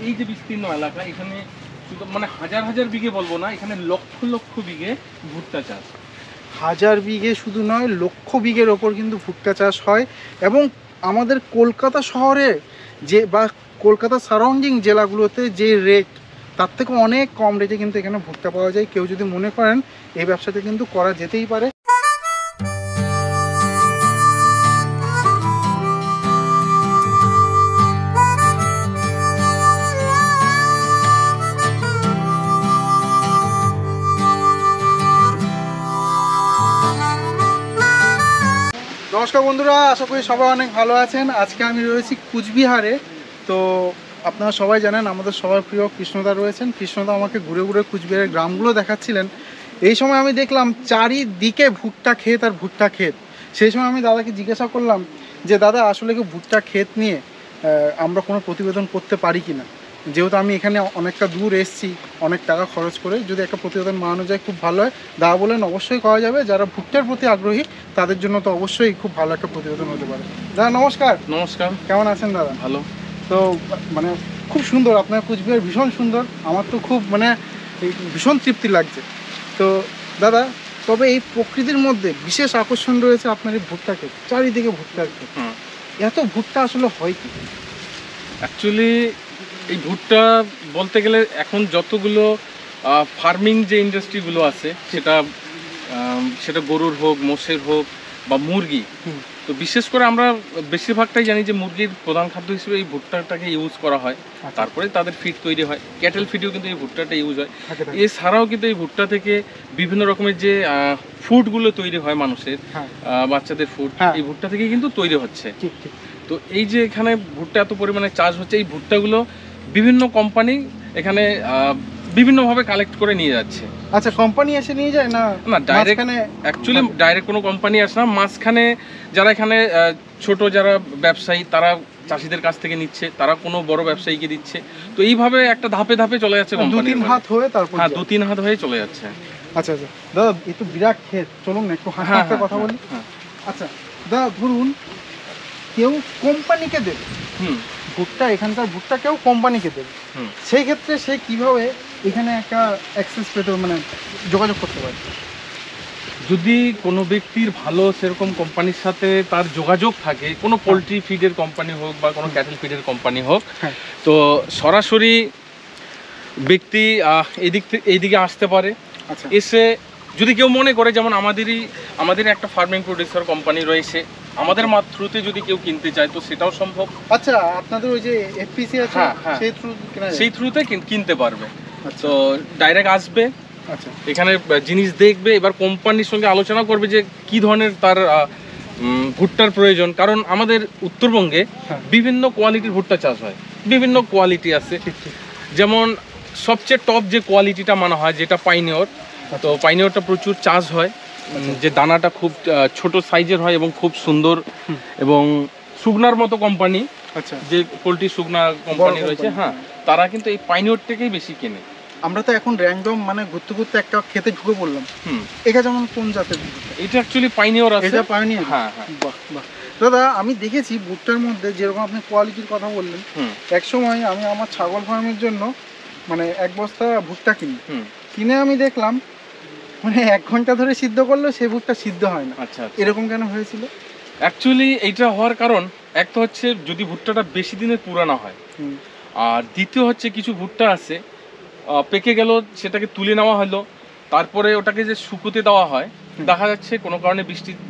এই যে বিস্তীর্ণ এলাকা, এখানে শুধু মানে হাজার হাজার বিঘে বলবো না, এখানে লক্ষ লক্ষ বিঘে ভুট্টা চাষ। হাজার বিঘে শুধু নয়, লক্ষ বিঘের ওপর কিন্তু ভুট্টা চাষ হয়। এবং আমাদের কলকাতা শহরে যে বা কলকাতা সারাউন্ডিং জেলাগুলোতে যে রেট, তার থেকে অনেক কম রেটে কিন্তু এখানে ভুট্টা পাওয়া যায়। কেউ যদি মনে করেন এই ব্যবসাটা কিন্তু করা যেতেই পারে। নমস্কার বন্ধুরা, আশা করি সবাই অনেক ভালো আছেন। আজকে আমি রয়েছি কুচবিহারে। তো আপনারা সবাই জানেন আমাদের সবার প্রিয় কৃষ্ণদা রয়েছেন। কৃষ্ণদা আমাকে ঘুরে ঘুরে কুচবিহারের গ্রামগুলো দেখাচ্ছিলেন। এই সময় আমি দেখলাম চারিদিকে ভুট্টা ক্ষেত আর ভুট্টা ক্ষেত। সেই সময় আমি দাদাকে জিজ্ঞাসা করলাম যে দাদা, আসলে কি ভুট্টা ক্ষেত নিয়ে আমরা কোনো প্রতিবেদন করতে পারি কি না? যেহেতু আমি এখানে অনেকটা দূর এসেছি, অনেক টাকা খরচ করে, যদি একটা প্রতিবেদন বানানো যায় খুব ভালো হয়। দাদা বলেন অবশ্যই করা যাবে, যারা ভুট্টার প্রতি আগ্রহী তাদের জন্য তো অবশ্যই খুব ভালো একটা প্রতিবেদন হতে পারে। দাদা নমস্কার। নমস্কার, কেমন আছেন দাদা? ভালো। তো মানে খুব সুন্দর, আপনার কুচবিহার ভীষণ সুন্দর। আমার তো খুব মানে ভীষণ তৃপ্তি লাগছে। তো দাদা, তবে এই প্রকৃতির মধ্যে বিশেষ আকর্ষণ রয়েছে আপনার এই ভুট্টা ক্ষেত, চারিদিকে ভুট্টার ক্ষেত। এত ভুট্টা আসলে হয় কি? অ্যাকচুয়ালি এই ভুট্টা বলতে গেলে এখন যতগুলো ফার্মিং যে ইন্ডাস্ট্রিগুলো আছে, সেটা গরুর হোক, মোষের হোক বা মুরগি, তো বিশেষ করে আমরা বেশিরভাগটাই জানি যে মুরগির প্রধান খাদ্য হিসেবে এই ভুট্টাটাকে ইউজ করা হয়। তারপরে তাদের ফিড তৈরি হয়, ক্যাটেল ফিডেও কিন্তু এই ভুট্টাটা ইউজ হয়। এছাড়াও কিন্তু এই ভুট্টা থেকে বিভিন্ন রকমের যে ফুডগুলো তৈরি হয় মানুষের, বাচ্চাদের ফুড, এই ভুট্টা থেকে কিন্তু তৈরি হচ্ছে। তো এই যে এখানে ভুট্টা এত পরিমাণে চাষ হচ্ছে, এই ভুট্টাগুলো বিভিন্ন কোম্পানি এখানে বিভিন্নভাবে কালেক্ট করে নিয়ে যাচ্ছে। আচ্ছা, কোম্পানি এসে নিয়ে যায় না? না, ডাইরেক্ট অ্যাকচুয়ালি ডাইরেক্ট কোনো কোম্পানি আসে না। মাঝখানে যারা এখানে ছোট যারা ব্যবসায়ী, তারা চাষিদের কাছ থেকে নিচ্ছে, তারা কোনো বড় ব্যবসায়ীকে দিচ্ছে। তো এইভাবে একটা ধাপে ধাপে চলে যাচ্ছে কোম্পানি। দু তিন হাত হয়ে তারপর? হ্যাঁ, 2-3 হাত হয়ে চলে যাচ্ছে। আচ্ছা আচ্ছা দাদা, এই তো বিরাট ক্ষেত, চলুন না একটু হাতে হাতে কথা বলি। আচ্ছা দাদা, ধরুন কেউ কোম্পানিকে দেবে ভুট্টা, এখানকার ভুট্টা কেউ কোম্পানিকে দেবে, সেই ক্ষেত্রে সে কিভাবে এখানে একটা অ্যাক্সেস পেতে, মানে যোগাযোগ করতে পারে? যদি কোনো ব্যক্তির ভালো সেরকম কোম্পানির সাথে তার যোগাযোগ থাকে, কোনো পোলট্রি ফিডের কোম্পানি হোক বা কোনো ক্যাটেল ফিডের কোম্পানি হোক, তো সরাসরি ব্যক্তি এইদিকে আসতে পারে। আচ্ছা, এসে যদি কেউ মনে করে, যেমন আমাদের একটা ফার্মিং প্রডিউসার কোম্পানি রয়েছে, আমাদের থ্রুতে যদি কেউ কিনতে চায় তো সেটাও সম্ভব। আচ্ছা, আপনাদের ওই যে এফপিসি আছে, সেই থ্রুতে কিনতে পারবে। তো ডাইরেক্ট আসবে, আচ্ছা, এখানে জিনিস দেখবে, এবার কোম্পানির সঙ্গে আলোচনা করবে যে কি ধরনের তার ভুট্টার প্রয়োজন। কারণ আমাদের উত্তরবঙ্গে বিভিন্ন কোয়ালিটির ভুট্টা চাষ হয়, বিভিন্ন কোয়ালিটি আছে। যেমন সবচেয়ে টপ যে কোয়ালিটিটা মানা হয়, যেটা পাইনিয়র, তো পাইনিয়রটা প্রচুর চাষ হয়। যে দানাটা খুব ছোট সাইজের হয় এবং খুব সুন্দর, এবং শুকনার মতো কোম্পানি, আচ্ছা, যে পোলট্রি শুকনা কোম্পানি রয়েছে, তারা কিন্তু এই পাইনিয়রটাকেই বেশি কেনে। আমরা তো এখন র্যান্ডম মানে ঘুরতে ঘুরতে একটা খেতে ঢুকে পড়লাম। এটা যেমন কোন জাতের? এটা অ্যাকচুয়ালি পাইনিয়র আছে। এটা পাইনিয়র? হ্যাঁ। বাহ বাহ দাদা, আমি দেখেছি ভুট্টার মধ্যে যেরকম আপনি কোয়ালিটির কথা বললেন, এক সময় আমি আমার ছাগল ফার্মের জন্য মানে এক বস্তা ভুট্টা কিনে আমি দেখলাম মানে 1 ঘন্টা ধরে সিদ্ধ করলেও সেই ভুট্টা সিদ্ধ হয় না। আচ্ছা, এরকম কেন হয়েছিল? অ্যাকচুয়ালি এইটা হওয়ার কারণ এক তো হচ্ছে যদি ভুট্টাটা বেশি দিনের পুরানো হয়, আর দ্বিতীয় হচ্ছে কিছু ভুট্টা আছে পেকে গেল, সেটাকে তুলে নেওয়া হলো, তারপরে ওটাকে যে শুকোতে দেওয়া হয়, দেখা যাচ্ছে কোনো কারণে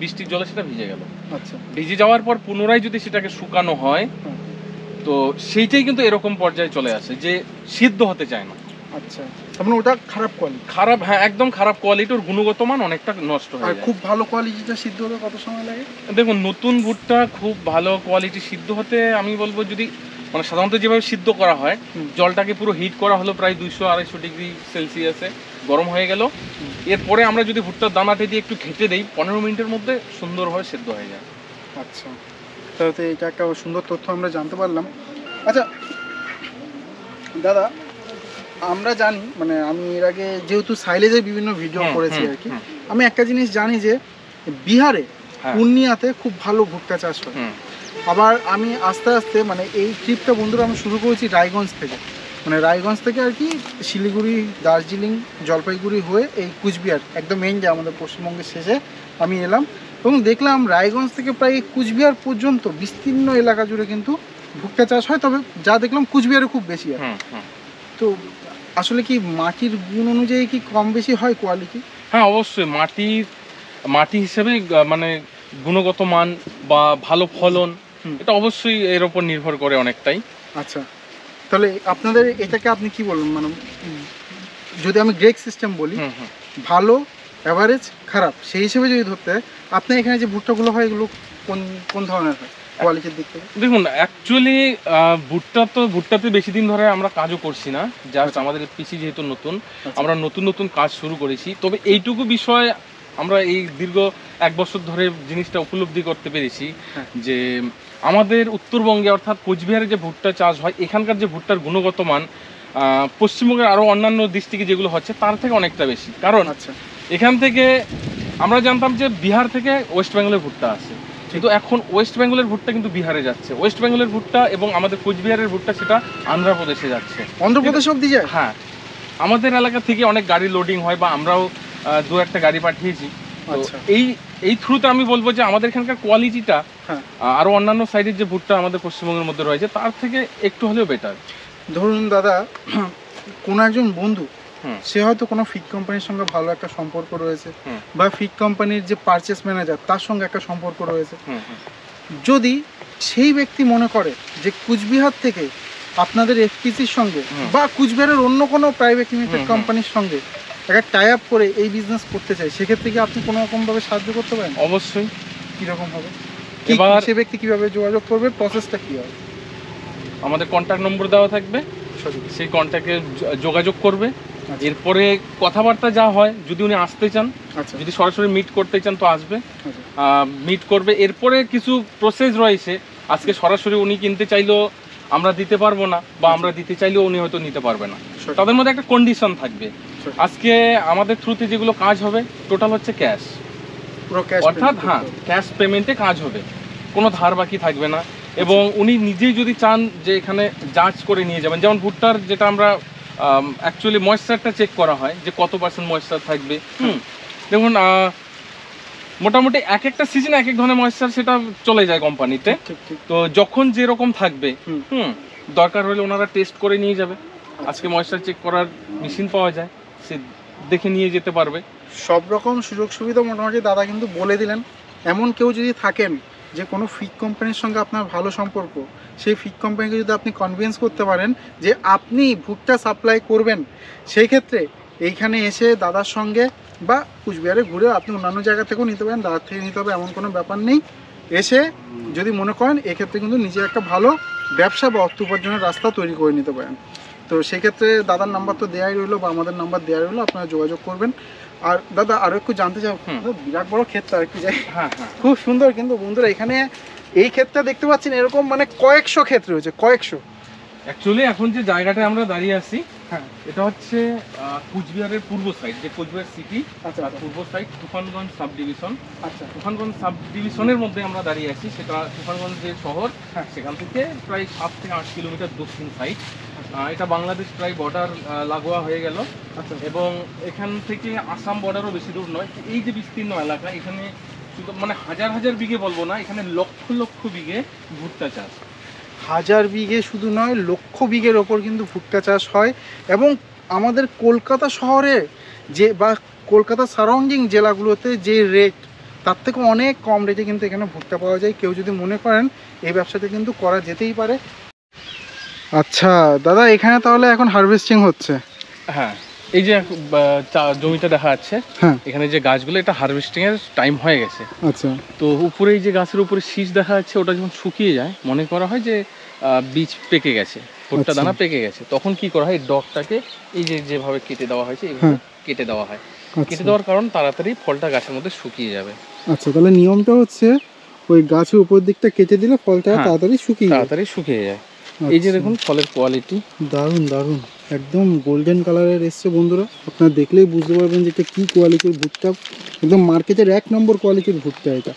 বৃষ্টির জলে সেটা ভিজে গেল। আচ্ছা, ভিজে যাওয়ার পর পুনরায় যদি সেটাকে শুকানো হয়, তো সেইটাই কিন্তু এরকম পর্যায়ে চলে আসে যে সিদ্ধ হতে চায় না। আচ্ছা, মানে ওটা খারাপ কোয়ালিটি? খারাপ, হ্যাঁ, একদম খারাপ কোয়ালিটি। ওর গুণগত মান অনেকটা নষ্ট হয়ে যায়। আর খুব ভালো কোয়ালিটিটা সিদ্ধ হতে কত সময় লাগে? দেখুন, নতুন ভুট্টা খুব ভালো কোয়ালিটি সিদ্ধ হতে আমি বলবো, যদি মানে সাধারণত যেভাবে সিদ্ধ করা হয়, জলটাকে পুরো হিট করা হলো প্রায় 200-250 ডিগ্রি সেলসিয়াসে গরম হয়ে গেল, এরপরে আমরা যদি ভুট্টার দানাটা দিয়ে একটু ঘেটে দিই, 15 মিনিটের মধ্যে সুন্দরভাবে সিদ্ধ হয়ে যায়। আচ্ছা, তাহলে এটা একটা সুন্দর তথ্য আমরা জানতে পারলাম। আচ্ছা দাদা, আমরা জানি মানে আমি এর আগে যেহেতু সাইলেজের বিভিন্ন ভিডিও করেছি আর কি, আমি একটা জিনিস জানি যে বিহারে পূর্ণিয়াতে খুব ভালো ভুট্টা চাষ হয়। আবার আমি আস্তে আস্তে মানে এই ট্রিপটা বন্ধুরা আমি শুরু করেছি রায়গঞ্জ থেকে। মানে রায়গঞ্জ থেকে আর কি শিলিগুড়ি, দার্জিলিং, জলপাইগুড়ি হয়ে এই কুচবিহার একদম মেইন যে আমাদের পশ্চিমবঙ্গের শেষে আমি এলাম এবং দেখলাম রায়গঞ্জ থেকে প্রায় কুচবিহার পর্যন্ত বিস্তীর্ণ এলাকা জুড়ে কিন্তু ভুট্টা চাষ হয়। তবে যা দেখলাম কুচবিহারে খুব বেশি হয়। তো আসলে কি মাটির গুণ অনুযায়ী কি কম বেশি হয় কোয়ালিটি? হ্যাঁ, অবশ্যই মাটি হিসেবে মানে গুণগত মান বা ভালো ফলন এটা অবশ্যই এর উপর নির্ভর করে অনেকটাই। আচ্ছা, তাহলে আপনাদের এটাকে আপনি কি বলবেন, মানে যদি আমি গ্রেড সিস্টেম বলি, ভালো, অ্যাভারেজ, খারাপ, সেই হিসেবে যদি ধরতে হয় আপনার এখানে যে ভুট্টাগুলো হয় এগুলো কোন কোন ধরনের হয় কোয়ালিটির দিক থেকে? দেখুন, অ্যাকচুয়ালি ভুট্টাতে বেশি দিন ধরে আমরা কাজও করছি না, জাস্ট আমাদের পিসি যেহেতু নতুন, আমরা নতুন কাজ শুরু করেছি। তবে এইটুকু বিষয় আমরা এই দীর্ঘ 1 বছর ধরে জিনিসটা উপলব্ধি করতে পেরেছি যে আমাদের উত্তরবঙ্গে অর্থাৎ কোচবিহারে যে ভুট্টা চাষ হয়, এখানকার যে ভুট্টার গুণগত মান পশ্চিমবঙ্গের আরও অন্যান্য ডিস্ট্রিক্টে যেগুলো হচ্ছে তার থেকে অনেকটা বেশি। কারণ এখান থেকে আমরা জানতাম যে বিহার থেকে ওয়েস্ট বেঙ্গলের ভুট্টা আসে, কিন্তু এখন ওয়েস্ট বেঙ্গলের ভুট্টা কিন্তু বিহারে যাচ্ছে, ওয়েস্ট বেঙ্গলের ভুট্টা এবং আমাদের কোচবিহারের ভুট্টা সেটা আন্ধ্রপ্রদেশে যাচ্ছে। অন্ধ্রপ্রদেশ অবধি যায়? হ্যাঁ, আমাদের এলাকা থেকে অনেক গাড়ি লোডিং হয় বা আমরাও 2-1টা গাড়ি পাঠিয়েছি। এই থ্রুতে আমি বলবো যে আমাদের এখানকার কোয়ালিটিটা আরো অন্যান্য সাইডের যে ভুট্টা আমাদের পশ্চিমবঙ্গের মধ্যে রয়েছে তার থেকে একটু হলেও বেটার। ধরুন দাদা, কোনো একজন বন্ধু সে হয়তো কোনো ফিড কোম্পানির সঙ্গে ভালো একটা সম্পর্ক রয়েছে বা ফিড কোম্পানির যে পারচেস ম্যানেজার তার সঙ্গে একটা সম্পর্ক রয়েছে, যদি সেই ব্যক্তি মনে করে যে কুচবিহার থেকে আপনাদের এফপিসির সঙ্গে বা কুচবিহারের অন্য কোনো প্রাইভেট লিমিটেড কোম্পানির সঙ্গে একটা টাই আপ করে এই বিজনেস করতে চাই, সেক্ষেত্রে কি আপনি কোনো রকমভাবে সাহায্য করতে পারেন? অবশ্যই। কীরকম হবে? এবার সে ব্যক্তি কীভাবে যোগাযোগ করবে, প্রসেসটা কী হবে? আমাদের কন্ট্যাক্ট নম্বর দেওয়া থাকবে, সেই কন্ট্যাক্টে যোগাযোগ করবে। এরপরে কথাবার্তা যা হয়, যদি উনি আসতে চান, যদি সরাসরি মিট করতে চান তো আসবে, মিট করবে। এরপরে কিছু প্রসেস রয়েছে, আজকে সরাসরি উনি কিনতে চাইলেও আমরা দিতে পারবো না, বা আমরা দিতে চাইলেও উনি হয়তো নিতে পারবে না। তাদের মধ্যে একটা কন্ডিশন থাকবে। আজকে আমাদের থ্রুতে যেগুলো কাজ হবে টোটাল হচ্ছে ক্যাশ, অর্থাৎ ক্যাশ পেমেন্টে কাজ হবে, কোনো ধার বাকি থাকবে না। এবং উনি নিজেই যদি চান যে এখানে যাচ করে নিয়ে যাবেন, যেমন ভুট্টার যেটা আমরা অ্যাকচুয়ালি ময়েশ্চারটা চেক করা হয় যে কত % ময়েশ্চার থাকবে। দেখুন, মোটামুটি একটা সিজনে এক ধরনের ময়েশ্চার সেটা চলে যায় কোম্পানিতে, তো যখন যেরকম থাকবে দরকার হলে ওনারা টেস্ট করে নিয়ে যাবে। আজকে ময়েশ্চার চেক করার মেশিন পাওয়া যায়, সে দেখে নিয়ে যেতে পারবে। সব রকম সুযোগ সুবিধা মোটামুটি দাদা কিন্তু বলে দিলেন। এমন কেউ যদি থাকেন যে কোনো ফিড কোম্পানির সঙ্গে আপনার ভালো সম্পর্ক, সেই ফিড কোম্পানিকে যদি আপনি কনভিন্স করতে পারেন যে আপনি ভুট্টা সাপ্লাই করবেন, সেই ক্ষেত্রে এইখানে এসে দাদার সঙ্গে বা কুচবিহারে ঘুরে আপনি অন্যান্য জায়গা থেকেও নিতে পারেন, দাদার থেকে নিতে হবে এমন কোনো ব্যাপার নেই। এসে যদি মনে করেন এক্ষেত্রে কিন্তু নিজে একটা ভালো ব্যবসা বা অর্থ উপার্জনের রাস্তা তৈরি করে নিতে পারেন। তো সেক্ষেত্রে দাদার নাম্বার তো দেওয়াই রইলো বা আমাদের নাম্বার দেওয়া রইলো, আপনারা যোগাযোগ করবেন। আর দাদা আরও একটু জানতে চাও, বিরাট বড় ক্ষেতটা আর কি যাই, খুব সুন্দর। কিন্তু বন্ধুরা এখানে এই ক্ষেতটা দেখতে পাচ্ছেন এরকম মানে কয়েকশো ক্ষেত রয়েছে, কয়েকশো। অ্যাকচুয়ালি এখন যে জায়গাটায় আমরা দাঁড়িয়ে আছি, এটা হচ্ছে কুচবিহারের পূর্ব সাইড, যে কুচবিহার সিটি পূর্ব side Tufanganj sub division. Tufanganj sub ডিভিশনের মধ্যে আমরা দাঁড়িয়ে আছি, সেটা তুফানগঞ্জ যে শহর, সেখান থেকে প্রায় 7 থেকে 8 কিলোমিটার দক্ষিণ সাইড। এটা বাংলাদেশ প্রায় বর্ডার লাগোয়া হয়ে গেল, এবং এখান থেকে আসাম বর্ডারও বেশি দূর নয়। এই যে বিস্তীর্ণ এলাকা, এখানে শুধু মানে হাজার হাজার বিঘে বলবো না, এখানে লক্ষ লক্ষ বিঘে ভুট্টা চাষ। হাজার বিঘে শুধু নয়, লক্ষ বিঘের ওপর কিন্তু ভুট্টা চাষ হয়। এবং আমাদের কলকাতা শহরে যে বা কলকাতা সারাউন্ডিং জেলাগুলোতে যে রেট, তার থেকে অনেক কম রেটে কিন্তু এখানে ভুট্টা পাওয়া যায়। কেউ যদি মনে করেন এই ব্যবসাটা কিন্তু করা যেতেই পারে। আচ্ছা দাদা, এখানে তাহলে এখন হারভেস্টিং হচ্ছে? হ্যাঁ, এই যে জমিটা দেখা যাচ্ছে, এখানে যে গাছগুলো, এটা হারভেস্টিং এর টাইম হয়ে গেছে। আচ্ছা, তো উপরে এই যে গাছের উপরে শীষ দেখা যাচ্ছে, ওটা যখন শুকিয়ে যায় মনে করা হয় যে বীজ পেকে গেছে, ভুট্টা দানা পেকে গেছে। তখন কি করা হয়, ডগটাকে এই যে যেভাবে কেটে দেওয়া হয়েছে এইভাবে কেটে দেওয়া হয়। কেটে দেওয়ার কারণ তাড়াতাড়ি ফলটা গাছের মধ্যে শুকিয়ে যাবে। আচ্ছা, তাহলে নিয়মটা হচ্ছে ওই গাছের উপর দিকটা কেটে দিলে ফলটা তাড়াতাড়ি শুকিয়ে যায়। এই যে দেখুন ফলের কোয়ালিটি, দারুণ দারুণ, একদম গোল্ডেন কালারের এসছে বন্ধুরা। আপনারা দেখলেই বুঝতে পারবেন যে এটা কী কোয়ালিটির ভুট্টা, একদম মার্কেটের 1 নম্বর কোয়ালিটির ভুট্টা এটা।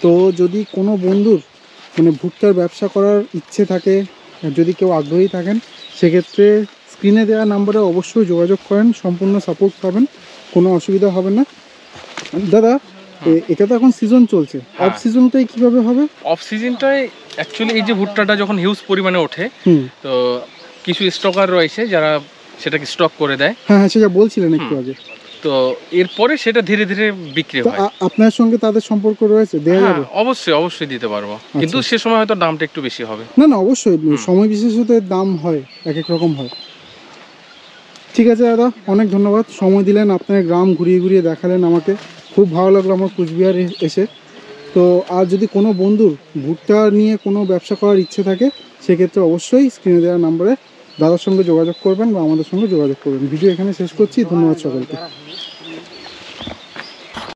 তো যদি কোনো বন্ধুর মানে ভুট্টার ব্যবসা করার ইচ্ছে থাকে, যদি কেউ আগ্রহী থাকেন, সেক্ষেত্রে স্ক্রিনে দেওয়া নাম্বারে অবশ্যই যোগাযোগ করেন, সম্পূর্ণ সাপোর্ট পাবেন, কোনো অসুবিধা হবে না। দাদা এটা তো এখন সিজন চলছে, অফ সিজনটাই কিভাবে হবে? অফ সিজনটায় অ্যাকচুয়ালি এই যে ভুট্টাটা যখন হিউজ পরিমাণে ওঠে, তো কিছু স্টকার রয়েছে যারা সেটাকে স্টক করে দেয়। হ্যাঁ, সেটা বলছিলেন একটু আগে। তো এরপরে সেটা ধীরে ধীরে বিক্রি হয়। আপনার সঙ্গে তাদের সম্পর্ক রয়েছে, দেওয়া যাবে? অবশ্যই অবশ্যই দিতে পারবো, কিন্তু সে সময় হয়তো দামটা একটু বেশি হবে। না অবশ্যই সময় বিশেষে দাম হয়, এক এক রকম হয়। ঠিক আছে দাদা, অনেক ধন্যবাদ, সময় দিলেন, আপনার গ্রাম ঘুরিয়ে ঘুরিয়ে দেখালেন আমাকে, খুব ভালো লাগলো আমার কুচবিহারে এসে। তো আর যদি কোনো বন্ধুর ভুট্টা নিয়ে কোনো ব্যবসা করার ইচ্ছে থাকে, সেক্ষেত্রে অবশ্যই স্ক্রিনে দেওয়া নাম্বারে দাদার সঙ্গে যোগাযোগ করবেন বা আমাদের সঙ্গে যোগাযোগ করবেন। ভিডিও এখানে শেষ করছি, ধন্যবাদ সকলকে।